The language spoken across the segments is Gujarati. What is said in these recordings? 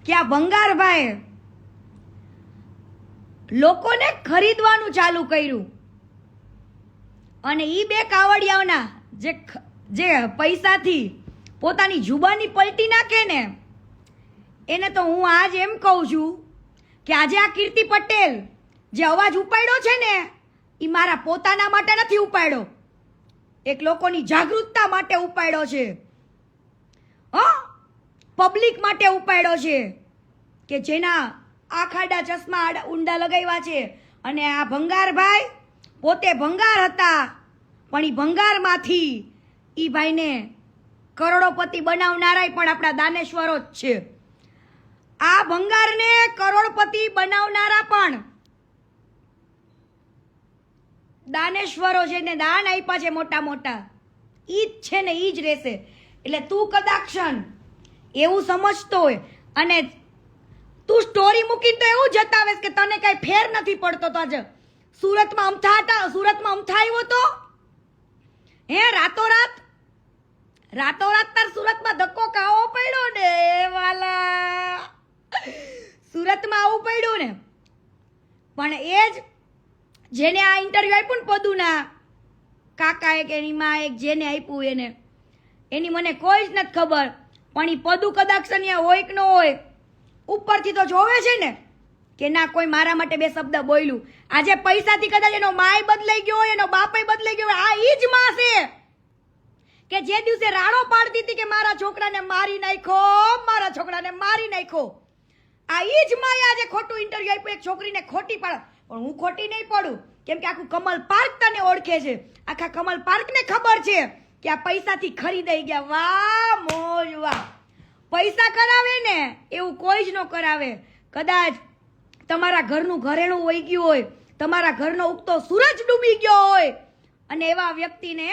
કે આ ભંગારભાઈ લોકોને ખરીદવાનું ચાલુ કર્યું અને ઈ બે કાવડિયાઓના જે પૈસાથી પોતાની જુબાની પલટી નાખે ને એને તો હું આજ એમ કહું છું કે આજે આ કીર્તિ પટેલ જે અવાજ ઉપાડ્યો છે ને એ મારા પોતાના માટે નથી ઉપાડ્યો, એક લોકોની જાગૃતતા માટે ઉપાડ્યો છે, પબ્લિક માટે ઉપાડ્યો છે કે જેના આખાડા ચશ્મા ઊંડા લગાવ્યા છે. અને આ ભંગારભાઈ પોતે ભંગાર હતા પણ એ ભંગારમાંથી એ ભાઈને કરોડોપતિ બનાવનારા પણ આપણા દાનેશ્વરો જ છે. આ ભંગારને કરોડપતિ બનાવનારા પણ દાનેશ્વરો છે ને, દાન આપ્યા છે મોટા મોટા, ઈ જ છે ને ઈ જ રહેશે. એટલે તું કદાક્ષણ એવું સમજતો હોય અને તું સ્ટોરી મૂકીને તો એવું જતાવેશ કે તને કઈ ફેર નથી પડતો. તો આજે સુરતમાં અમથા આવ્યો તો હે રાતોરાત તાર સુરતમાં ધક્કો ખાવો પડ્યો ને વાલા, સુરતમાં આવું પડ્યું ને. પણ એ જ જેને આ ઇન્ટરવ્યુ આપ્યું ને પદુના કાકાએ કે એની માં એક જેને આપ્યું એને, એની મને કોઈ જ નથી ખબર. પણ એ પદુ કદાચ હોય કે ન હોય ઉપરથી તો જોવે છે ને કે ના કોઈ મારા માટે બે શબ્દ બોલ્યું. આજે પૈસાથી કદાચ એનો માય બદલાઈ ગયો હોય, એનો બાપય બદલાઈ ગયો હોય. આ ઈ જ માં છે કે જે દિવસે રાડો પાડતી હતી કે મારા છોકરાને મારી નાખ્યો, મારા છોકરાને મારી નાખ્યો. આ ઈ જ માં આજે ખોટું ઇન્ટરવ્યુ આપ્યું એક છોકરીને ખોટી પાડ. પણ હું ખોટી નહીં પડું કેમ કે આખું કમલ પાર્ક તને ઓળખે છે, આખા કમલ પાર્કને ખબર છે કે આ પૈસાથી ખરીદાઈ ગયા. વાહ મોજ વાહ. પૈસા કરાવે ને એવું કોઈ જ ન કરાવે. કદાચ તમારા ઘરનું ઘરેણું વહી ગયું હોય, તમારા ઘરનો ઉગતો સૂરજ ડૂબી ગયો હોય અને એવા વ્યક્તિને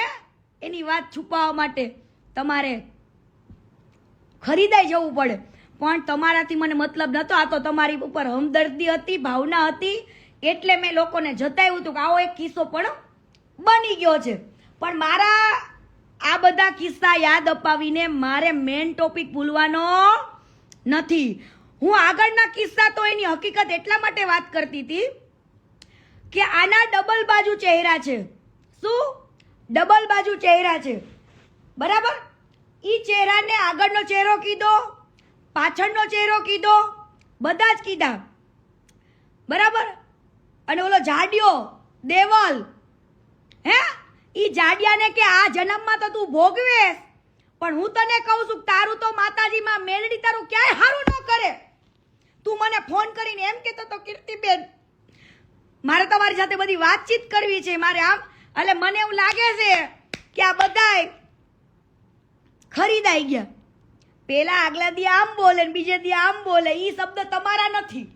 એની વાત છુપાવવા માટે તમારે ખરીદાઈ જવું પડે. પણ તમારાથી મને મતલબ નતો, આ તો તમારી ઉપર હમદર્દી હતી, ભાવના હતી, એટલે મેં લોકોને જતાવ્યું હતું કે આવો એક કિસ્સો પણ બની ગયો છે. પણ મારા આ બધા કિસ્સા યાદ અપાવીને મારે મેન ટોપિક ભૂલવાનો નથી. હું આગળના કિસ્સા તો એની હકીકત એટલા માટે વાત કરતી હતી કે આના ડબલ બાજુ ચહેરા છે. શું ડબલ બાજુ ચહેરા છે? બરાબર. ઈ ચહેરાને આગળનો ચહેરો કીધો, પાછળનો ચહેરો કીધો, બધા જ કીધા. બરાબર. અને ઓલો જાડિયો દેવલ, હે ઈ જાડિયાને કે આ જન્મમાં તો તું ભોગવેશ, પણ હું તને કહું છું તારું તો માતાજીમાં મેલડી તારું ક્યાંય હારું ન કરે. તું મને ફોન કરીને એમ કહેતો તો કીર્તિબેન મારે તમારી સાથે બધી વાતચીત કરવી છે, મારે આમ. એટલે મને એવું લાગે છે કે આ બધાય ખરીદાઈ ગયા. પેલા આગલા દી આમ બોલે ને બીજે દી આમ બોલે. ઈ શબ્દ તમારા નથી.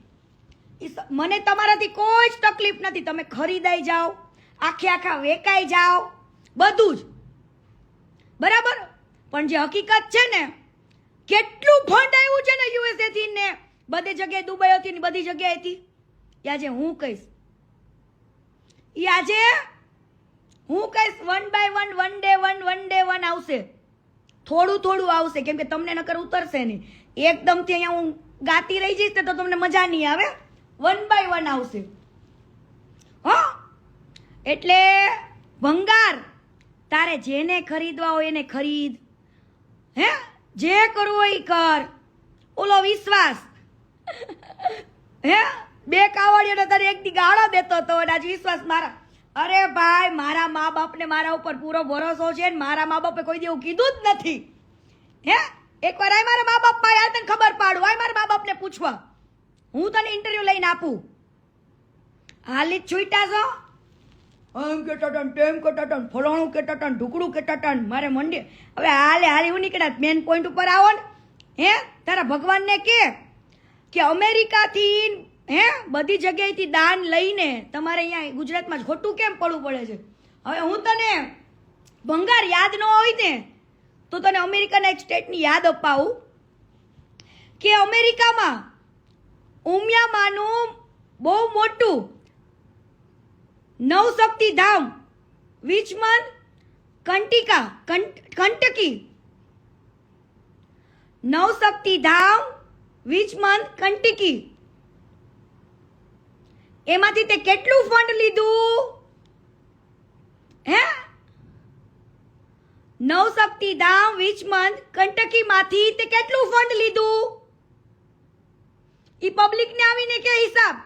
મને તમારાથી કોઈ જ તકલીફ નથી. તમે ખરીદાઈ જાઓ, આખા વેકાઈ જાઓ, બધું જ બરાબર. પણ જે હકીકત છે ને, કેટલું ફંડ આવ્યું છે ને યુએસએ થી ને બધી જગ્યાએ, દુબઈ હતી ને બધી જગ્યાએથી. આજે હું કહીશ, આજે હું કહીશ one by one, one day one આવશે. થોડું થોડું આવશે કેમ કે તમને નકર ઉતરશે નહીં. એકદમથી અહીંયા હું ગાતી રહી જઈશ તો તમને મજા નહીં આવે. વન બાય વન આવશે. હા, એટલે ભંગાર તારે જેને ખરીદવા હોય એને ખરીદ, હે જે કરવું હોય કર. ઓલો વિશ્વાસ હે બે કાવડિયાનો તારે એક દી ગાળો દેતો હતો અને આજ વિશ્વાસ મારા, અરે ભાઈ મારા મા બાપને મારા ઉપર પૂરો ભરોસો છે ને મારા મા બાપે કોઈ દી એવું કીધું જ નથી. હે એકવાર આય મારા મા બાપ પાસે તને ખબર પાડું, આય મારા મા બાપને પૂછવા, હું તને ઇન્ટરવ્યુ લઈને આપું. હાલી જ છૂટા છો આમ કેટા ટન તેમ કેટા ટન ફલાણું કેટા ટન ઢુકડું કેટા ટન મારે મંડી. હવે હાલે હું નીકળ્યા મેન પોઈન્ટ ઉપર આવો ને. હે તારા ભગવાનને કે અમેરિકાથી હે બધી જગ્યાએથી દાન લઈને તમારે અહીંયા ગુજરાતમાં જ ખોટું કેમ પડવું પડે છે? હવે હું તને ભંગાર યાદ ન હોય ને તો તને અમેરિકાના એક સ્ટેટની યાદ અપાવું કે અમેરિકામાં ઉમિયામાનું બહુ મોટું નવશક્તિ ધામ વિચમન કંટકી નવશક્તિ ધામ વિચ મંથ કંટિકી એમાંથી તે કેટલું ફંડ લીધું? હે? નવશક્તિ ધામ વિચ મંથ કંટકી માંથી તે કેટલું ફંડ લીધું? ઈ પબ્લિક ને આવીને કે હિસાબ.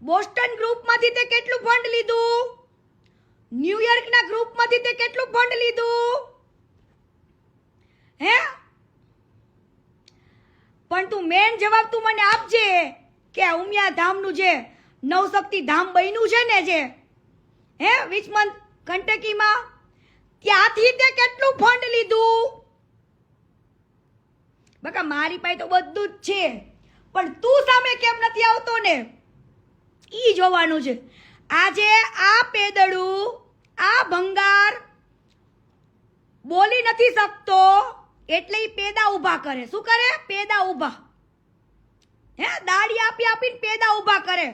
બોસ્ટન ગ્રુપ માંથી તે કેટલું ફંડ લીધું? ન્યુયોર્ક ના ગ્રુપ માંથી તે કેટલું ફંડ લીધું? હે? પણ તું મેન જવાબ તું મને આપજે કે ઉમિયા ધામનું જે નવશક્તિ ધામ બન્યું છે ને જે હે વિચ મંથ કંટકીમાં ત્યાંથી તે કેટલું ફંડ લીધું? બકા મારી પાસે તો બધું જ છે પણ તું સામે કેમ નથી આવતો ને ઈ જોવાનું છે. આજે આ પેદડું આ ભંગાર બોલી નથી શકતો એટલે ઈ પેદા ઊભા કરે. શું કરે? પેદા ઊભા. હે દાડી આપી આપીને પેદા ઊભા કરે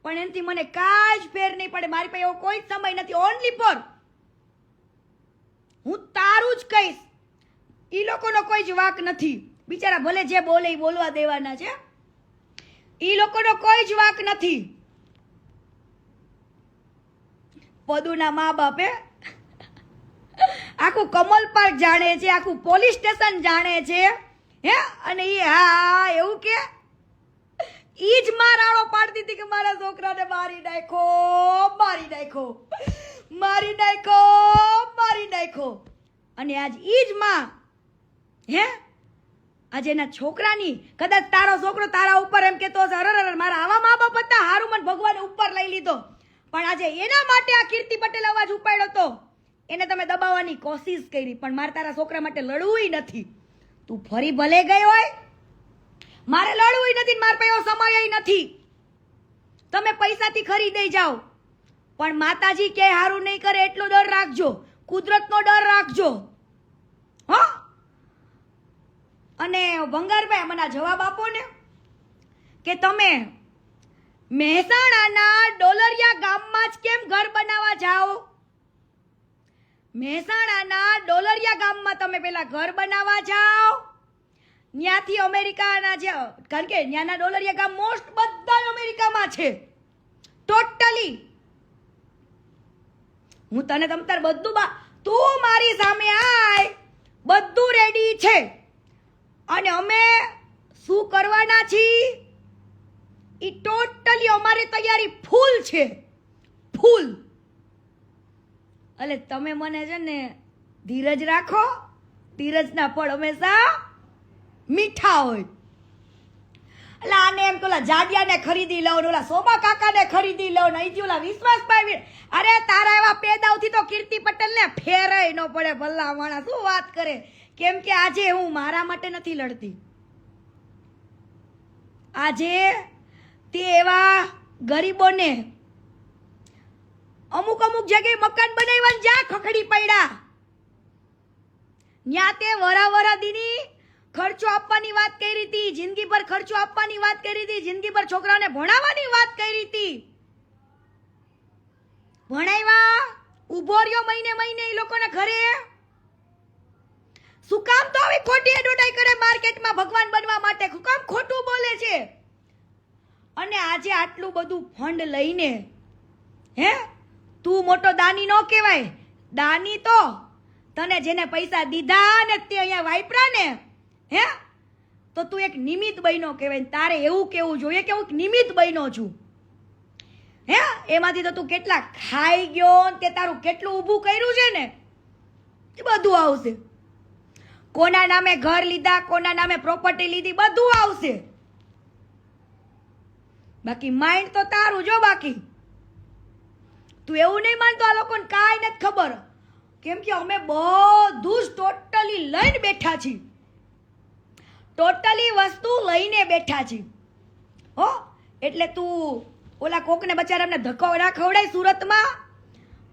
પણ એનાથી મને કાંઈ જ ફેર નહીં પડે. મારી પાસે એવો કોઈ સમય નથી. ઓનલી ફોર હું તારું જ કહીશ. ઈ લોકોનો કોઈ જ વાક નથી. બિચારા ભલે જે બોલે ઈ બોલવા દેવાના છે. ઈ લોકોનો કોઈ જ વાક નથી. પદુના મા બાપે આખું કમલ પાર્ક જાણે છે, આખું પોલીસ સ્ટેશન જાણે છે. હે અને ઈ હા એવું કે ઈ જ મારાળો પાડતી હતી કે મારા છોકરાને મારી નાખો, મારી નાખો, મારી નાખો, મારી નાખો. અને આજ ઈ જ માં હે આજે એના છોકરાની કદાચ તારો છોકરો તારા ઉપર એમ કેતો હશે અરર મારા આવા મા બાપ હતા હારું મને ભગવાને ઉપર લઈ લીધો. પણ આજે એના માટે આ કીર્તિ પટેલ અવાજ ઉપાડ્યો તો એને તમે દબાવવાની કોશિશ કરી પણ મારે તારા છોકરા માટે લડવું નથી. તું ફરી ભલે ગઈ હોય મારે લડવું નથી. મારા પાસે સમય નથી. તમે પૈસાથી ખરીદી જાઓ પણ માતાજી કે હારું નહીં કરે એટલો ડર રાખજો. કુદરતનો ડર રાખજો. હા અને ભંગારભાઈ મને જવાબ આપો ને કે તમે મહેસાણાના ડોલરિયા ગામમાં જ કેમ ઘર બનાવવા જાઓ? મહેસાણાના ડોલરિયા ગામમાં તમે પેલા ઘર બનાવવા જાઓ ત્યાંથી અમેરિકાના જે કારણ કે ત્યાંના ડોલરિયા ગામ મોસ્ટ બધા અમેરિકામાં છે ટોટલી. હું તને તમતાર બધું તું મારી સામે આય બધું રેડી છે અને અમે શું કરવાના છીએ ઈ ટોટલી અમારી તૈયારી ફૂલ છે. ફૂલ. એટલે તમે મને છે ને ધીરજ રાખો. ધીરજના ફળ હંમેશા મીઠા હોય. એટલે આને એમ પેલા જાડિયાને ખરીદી લઉં ને ઓલા સોમા કાકાને ખરીદી લઉં ને અહીંથી ઓલા વિશ્વાસભાઈ અરે તારા એવા પેદાવથી તો કીર્તિ પટેલને ફેરાય ન પડે. ભલા માણસ શું વાત કરે. કેમ કે આજે હું મારા માટે નથી લડતી. આજે તે એવા ગરીબોને અમુક અમુક જગ્યાએ મકાન બનાવ્યા જ્યાં ખખડી પડ્યા ત્યાં તે વરા દીની ખર્ચો આપવાની વાત કરી હતી. જિંદગી પર ખર્ચો આપવાની વાત કરી હતી. જિંદગી પર છોકરાને ભણાવવાની વાત કરી હતી. ભણાવ્યા ઉભો રહ્યો મહિને મહિને એ લોકોને ઘરે. શું કામ તો આવી ખોટી એડવર્ટાઈઝ કરે માર્કેટમાં ભગવાન બનવા માટે? શું કામ ખોટું બોલે છે? અને આજે આટલું બધું ફંડ લઈને હે તું મોટો દાની નો કહેવાય. દાની તો તને જેને પૈસા દીધા ને તે અહીંયા વાપરા ને હે તો તું એક નિમિત્ત બન્યો કહેવાય. તારે એવું કેવું જોઈએ કે હું નિમિત્ત બન્યો છું. હે એમાંથી તો તું કેટલા ખાઈ ગયો તે તારું કેટલું ઊભું કર્યું છે ને એ બધું આવશે. કોના નામે ઘર લીધા, કોના નામે પ્રોપર્ટી લીધી, બધું આવશે. બાકી માઇન્ડ તો તારું જો. બાકી તું એવું નહીં માનતો આ લોકોને કાંઈ નથી ખબર. કેમ કે અમે બધું જ ટોટલી લઈને બેઠા છીએ. ટોટલી વસ્તુ લઈને બેઠા છીએ. હો એટલે તું ઓલા કોકને બચારાને ધક્કો ના ખવડાય સુરતમાં.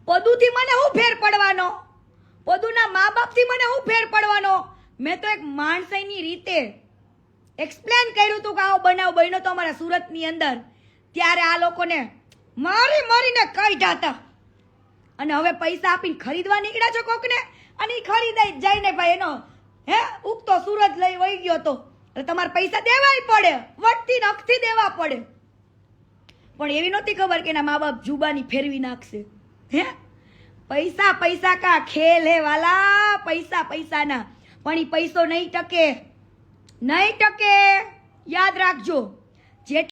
પદુથી મને હું ફેર પડવાનો? પદુના મા બાપથી મને હું ફેર પડવાનો? મેં તો એક માણસાઈની રીતે એક્સપ્લેન કર્યું હતું કે આવો બનાવ બન્યો તો અમારા સુરતની અંદર. ત્યારે આ લોકોને મારી મારીને કાઢ્યા હતા અને હવે પૈસા આપીને ખરીદવા નીકળ્યા છો કોકને. અને ઈ ખરીદાઈ જ જાય ને ભાઈ એનો ઉગતો સૂરજ લઈ વહી ગયો તો એટલે તમારે પૈસા દેવાય પડે, વટથી નખથી દેવા પડે. પણ એવી નહોતી ખબર કે એના મા બાપ જુબાની ફેરવી નાખશે. પૈસા પૈસા કા ખેલ હે વાલા, પૈસા પૈસાના. પણ ઈ પૈસો નહીં ટકે, નહીં ટકે, યાદ રાખજો.